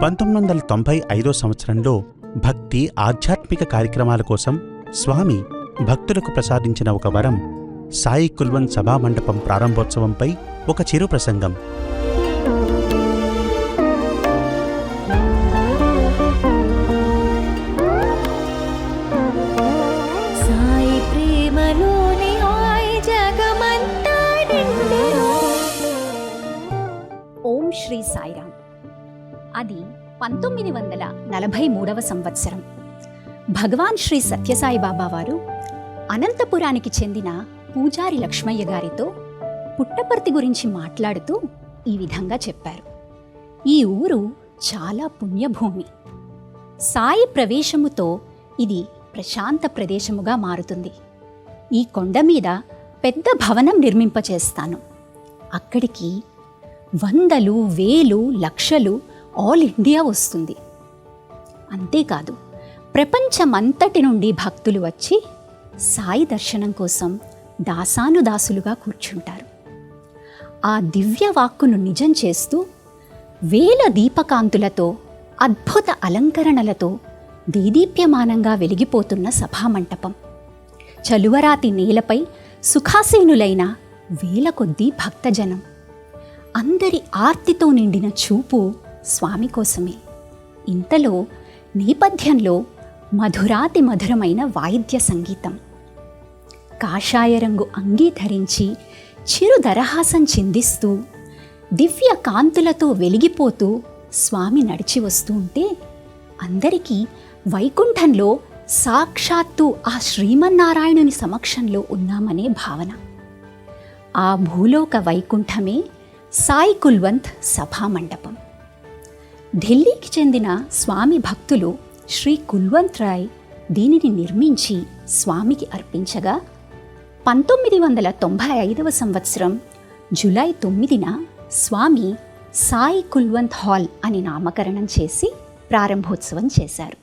1995 సంవత్సరంలో భక్తి ఆధ్యాత్మిక కార్యక్రమాల కోసం స్వామి భక్తులకు ప్రసాదించిన ఒక వరం సాయి కుల్వంత్ సభామండపం ప్రారంభోత్సవంపై ఒక చిరు ప్రసంగం. ఓం శ్రీ సాయిరామ్. అది 1943వ సంవత్సరం. భగవాన్ శ్రీ సత్యసాయి బాబా వారు అనంతపురానికి చెందిన పూజారి లక్ష్మయ్య గారితో పుట్టపర్తి గురించి మాట్లాడుతూ ఈ విధంగా చెప్పారు. ఈ ఊరు చాలా పుణ్యభూమి. సాయి ప్రవేశముతో ఇది ప్రశాంత ప్రదేశముగా మారుతుంది. ఈ కొండ మీద పెద్ద భవనం నిర్మింపచేస్తాను. అక్కడికి వందలు, వేలు, లక్షలు ఆల్ ఇండియా వస్తుంది. అంతేకాదు, ప్రపంచమంతటి నుండి భక్తులు వచ్చి సాయి దర్శనం కోసం దాసానుదాసులుగా కూర్చుంటారు. ఆ దివ్య వాక్కును నిజం చేస్తూ వేల దీపకాంతులతో, అద్భుత అలంకరణలతో దేదీప్యమానంగా వెలిగిపోతున్న సభామంటపం. చలువరాతి నేలపై సుఖాసీనులైన వేల కొద్దీ భక్తజనం. అందరి ఆర్తితో నిండిన చూపు స్వామి కోసమే. ఇంతలో నేపథ్యంలో మధురాతి మధురమైన వాయిద్య సంగీతం. కాషాయ రంగు అంగీ ధరించి చిరు దరహాసం చిందిస్తూ దివ్య కాంతులతో వెలిగిపోతూ స్వామి నడిచి వస్తూ ఉంటే అందరికీ వైకుంఠంలో సాక్షాత్తు ఆ శ్రీమన్నారాయణుని సమక్షంలో ఉన్నామనే భావన. ఆ భూలోక వైకుంఠమే సాయి కుల్వంత్ సభామండపం. ఢిల్లీకి చెందిన స్వామి భక్తులు శ్రీ కుల్వంత్ రాయ్ దీనిని నిర్మించి స్వామికి అర్పించగా 1995వ సంవత్సరం జూలై 9న స్వామి సాయి కుల్వంత్ హాల్ అని నామకరణం చేసి ప్రారంభోత్సవం చేశారు.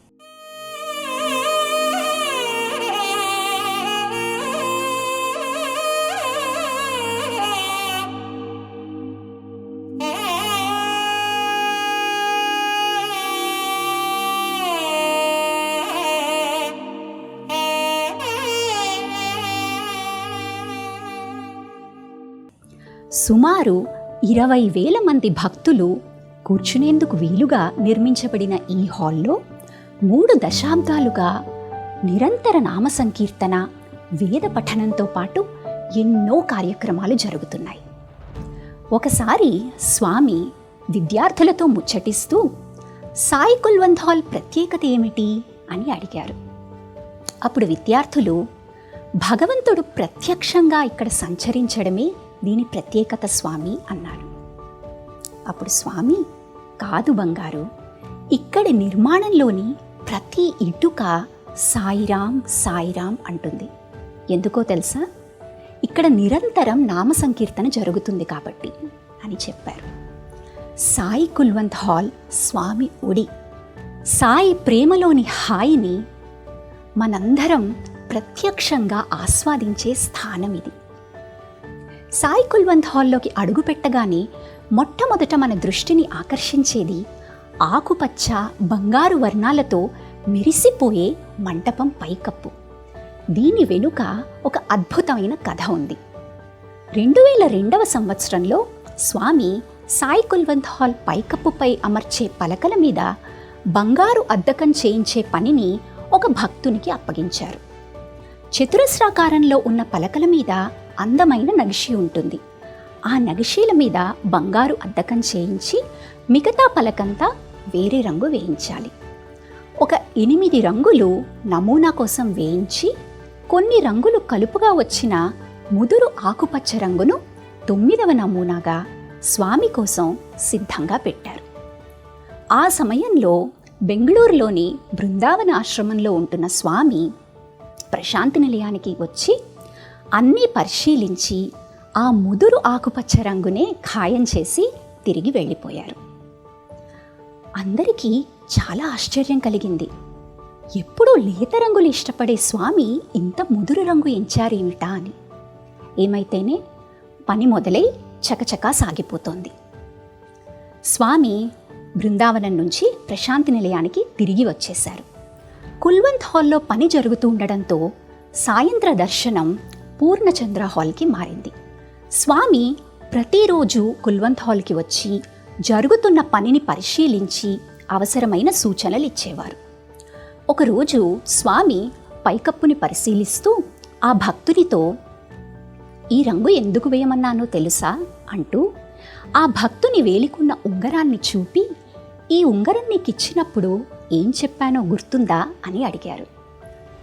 సుమారు 20,000 మంది భక్తులు కూర్చునేందుకు వీలుగా నిర్మించబడిన ఈ హాల్లో 3 దశాబ్దాలుగా నిరంతర నామ సంకీర్తన, వేద పఠనంతో పాటు ఎన్నో కార్యక్రమాలు జరుగుతున్నాయి. ఒకసారి స్వామి విద్యార్థులతో ముచ్చటిస్తూ సాయి కుల్వంత్ హాల్ ప్రత్యేకత ఏమిటి అని అడిగారు. అప్పుడు విద్యార్థులు, భగవంతుడు ప్రత్యక్షంగా ఇక్కడ సంచరించడమే దీని ప్రత్యేకత స్వామి అన్నారు. అప్పుడు స్వామి, కాదు బంగారు, ఇక్కడి నిర్మాణంలోని ప్రతి ఇటుక సాయిరాం సాయిరాం అంటుంది. ఎందుకో తెలుసా? ఇక్కడ నిరంతరం నామ సంకీర్తన జరుగుతుంది కాబట్టి అని చెప్పారు. సాయి కుల్వంత్ హాల్ స్వామి ఒడి, సాయి ప్రేమలోని హాయిని మనందరం ప్రత్యక్షంగా ఆస్వాదించే స్థానం ఇది. సాయి కుల్వంత్ హాల్లోకి అడుగు పెట్టగానే మొట్టమొదట మన దృష్టిని ఆకర్షించేది ఆకుపచ్చ, బంగారు వర్ణాలతో మెరిసిపోయే మంటపం పైకప్పు. దీని వెనుక ఒక అద్భుతమైన కథ ఉంది. 2002వ సంవత్సరంలో స్వామి సాయి కుల్వంత్ హాల్ పైకప్పుపై అమర్చే పలకల మీద బంగారు అద్దకం చేయించే పనిని ఒక భక్తునికి అప్పగించారు. చతురస్రాకారంలో ఉన్న పలకల మీద అందమైన నగిషి ఉంటుంది. ఆ నగిషీల మీద బంగారు అద్దకం చేయించి మిగతా పలకంతా వేరే రంగు వేయించాలి. ఒక 8 రంగులు నమూనా కోసం వేయించి కొన్ని రంగులు కలుపుగా వచ్చిన ముదురు ఆకుపచ్చ రంగును 9వ నమూనాగా స్వామి కోసం సిద్ధంగా పెట్టారు. ఆ సమయంలో బెంగళూరులోని బృందావన ఆశ్రమంలో ఉంటున్న స్వామి ప్రశాంతి నిలయానికి వచ్చి అన్నీ పరిశీలించి ఆ ముదురు ఆకుపచ్చ రంగునే ఖాయం చేసి తిరిగి వెళ్ళిపోయారు. అందరికీ చాలా ఆశ్చర్యం కలిగింది. ఎప్పుడూ లేత రంగులు ఇష్టపడే స్వామి ఇంత ముదురు రంగు ఎంచారేమిటా అని. ఏమైతేనే పని మొదలై చకచకా సాగిపోతోంది. స్వామి బృందావనం నుంచి ప్రశాంతి నిలయానికి తిరిగి వచ్చేశారు. కుల్వంత్ హాల్లో పని జరుగుతూ ఉండడంతో సాయంత్ర దర్శనం పూర్ణచంద్ర హాల్కి మారింది. స్వామి ప్రతిరోజు కుల్వంత్ హాల్కి వచ్చి జరుగుతున్న పనిని పరిశీలించి అవసరమైన సూచనలు ఇచ్చేవారు. ఒకరోజు స్వామి పైకప్పుని పరిశీలిస్తూ ఆ భక్తునితో, "ఈ రంగు ఎందుకు వేయమన్నానో తెలుసా?" అంటూ ఆ భక్తుని వేలికున్న ఉంగరాన్ని చూపి, "ఈ ఉంగరం నీకు ఇచ్చినప్పుడు ఏం చెప్పానో గుర్తుందా?" అని అడిగారు.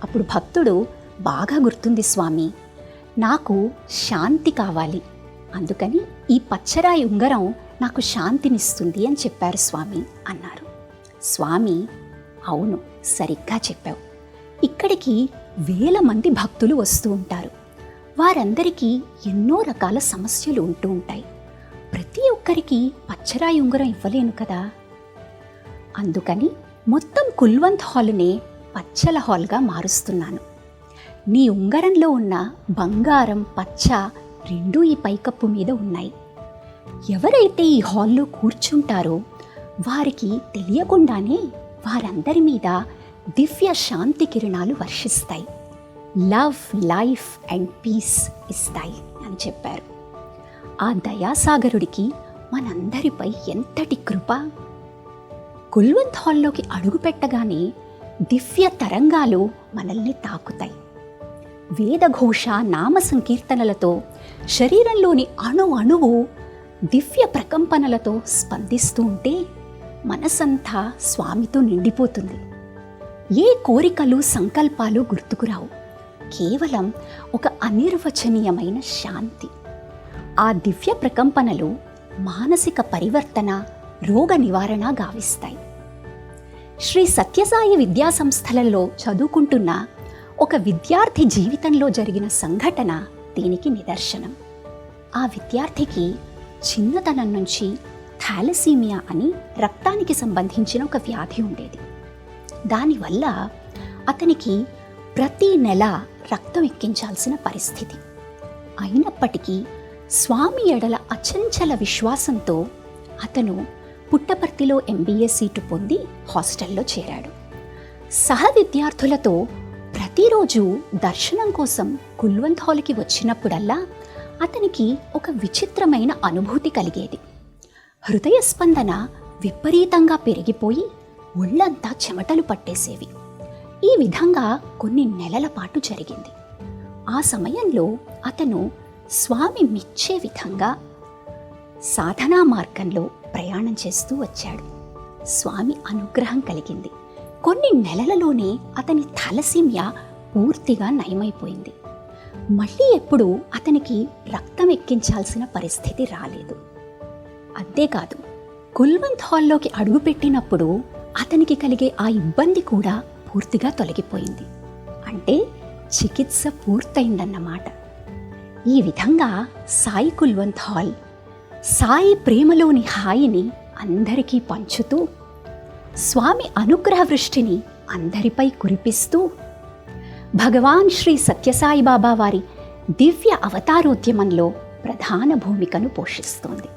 అప్పుడు భక్తుడు, "బాగా గుర్తుంది స్వామి, నాకు శాంతి కావాలి, అందుకని ఈ పచ్చరాయి ఉంగరం నాకు శాంతినిస్తుంది అని చెప్పారు స్వామి" అన్నారు. స్వామి, "అవును, సరిగ్గా చెప్పావు. ఇక్కడికి వేల మంది భక్తులు వస్తూ ఉంటారు. వారందరికీ ఎన్నో రకాల సమస్యలు ఉంటూ ఉంటాయి. ప్రతి ఒక్కరికి పచ్చరాయి ఉంగరం ఇవ్వలేను కదా. అందుకని మొత్తం కుల్వంత్ హాల్నే పచ్చల హాల్గా మారుస్తున్నాను. నీ ఉంగరంలో ఉన్న బంగారం, పచ్చ రెండూ ఈ పైకప్పు మీద ఉన్నాయి. ఎవరైతే ఈ హాల్లో కూర్చుంటారో వారికి తెలియకుండానే వారందరి మీద దివ్య శాంతి కిరణాలు వర్షిస్తాయి. లవ్, లైఫ్ అండ్ పీస్ ఇస్తాయి" అని చెప్పారు. ఆ దయాసాగరుడికి మనందరిపై ఎంతటి కృప! కుల్వంత్ హాల్లోకి అడుగుపెట్టగానే దివ్య తరంగాలు మనల్ని తాకుతాయి. వేదఘోష, నామ సంకీర్తనలతో శరీరంలోని అణువు దివ్య ప్రకంపనలతో స్పందిస్తూ ఉంటే మనసంతా స్వామితో నిండిపోతుంది. ఏ కోరికలు, సంకల్పాలు గుర్తుకురావు. కేవలం ఒక అనిర్వచనీయమైన శాంతి. ఆ దివ్య ప్రకంపనలు మానసిక పరివర్తన, రోగ నివారణ గావిస్తాయి. శ్రీ సత్యసాయి విద్యా సంస్థలలో చదువుకుంటున్న ఒక విద్యార్థి జీవితంలో జరిగిన సంఘటన దీనికి నిదర్శనం. ఆ విద్యార్థికి చిన్నతనం నుంచి థాలసీమియా అని రక్తానికి సంబంధించిన ఒక వ్యాధి ఉండేది. దానివల్ల అతనికి ప్రతి నెల రక్తం ఎక్కించాల్సిన పరిస్థితి. అయినప్పటికీ స్వామి ఎడల అచంచల విశ్వాసంతో అతను పుట్టపర్తిలో MBA సీటు పొంది హాస్టల్లో చేరాడు. సహ విద్యార్థులతో ప్రతిరోజు దర్శనం కోసం కుల్వంత్ హాల్కి వచ్చినప్పుడల్లా అతనికి ఒక విచిత్రమైన అనుభూతి కలిగేది. హృదయ స్పందన విపరీతంగా పెరిగిపోయి ఒళ్ళంతా చెమటలు పట్టేసేవి. ఈ విధంగా కొన్ని నెలల పాటు జరిగింది. ఆ సమయంలో అతను స్వామి మెచ్చే విధంగా సాధనా మార్గంలో ప్రయాణం చేస్తూ వచ్చాడు. స్వామి అనుగ్రహం కలిగింది. కొన్ని నెలలలోనే అతని థాలసీమియా పూర్తిగా నయమైపోయింది. మళ్ళీ ఎప్పుడూ అతనికి రక్తం ఎక్కించాల్సిన పరిస్థితి రాలేదు. అంతేకాదు, కుల్వంత్ హాల్లోకి అడుగుపెట్టినప్పుడు అతనికి కలిగే ఆ ఇబ్బంది కూడా పూర్తిగా తొలగిపోయింది. అంటే చికిత్స పూర్తయిందన్నమాట. ఈ విధంగా సాయి కుల్వంత్ హాల్ సాయి ప్రేమలోని హాయిని అందరికీ పంచుతూ, స్వామి అనుగ్రహ వృష్టిని అందరిపై కురిపిస్తూ, భగవాన్ శ్రీ సత్యసాయి బాబా వారి దివ్య అవతారోద్యమంలో ప్రధాన భూమికను పోషిస్తోంది.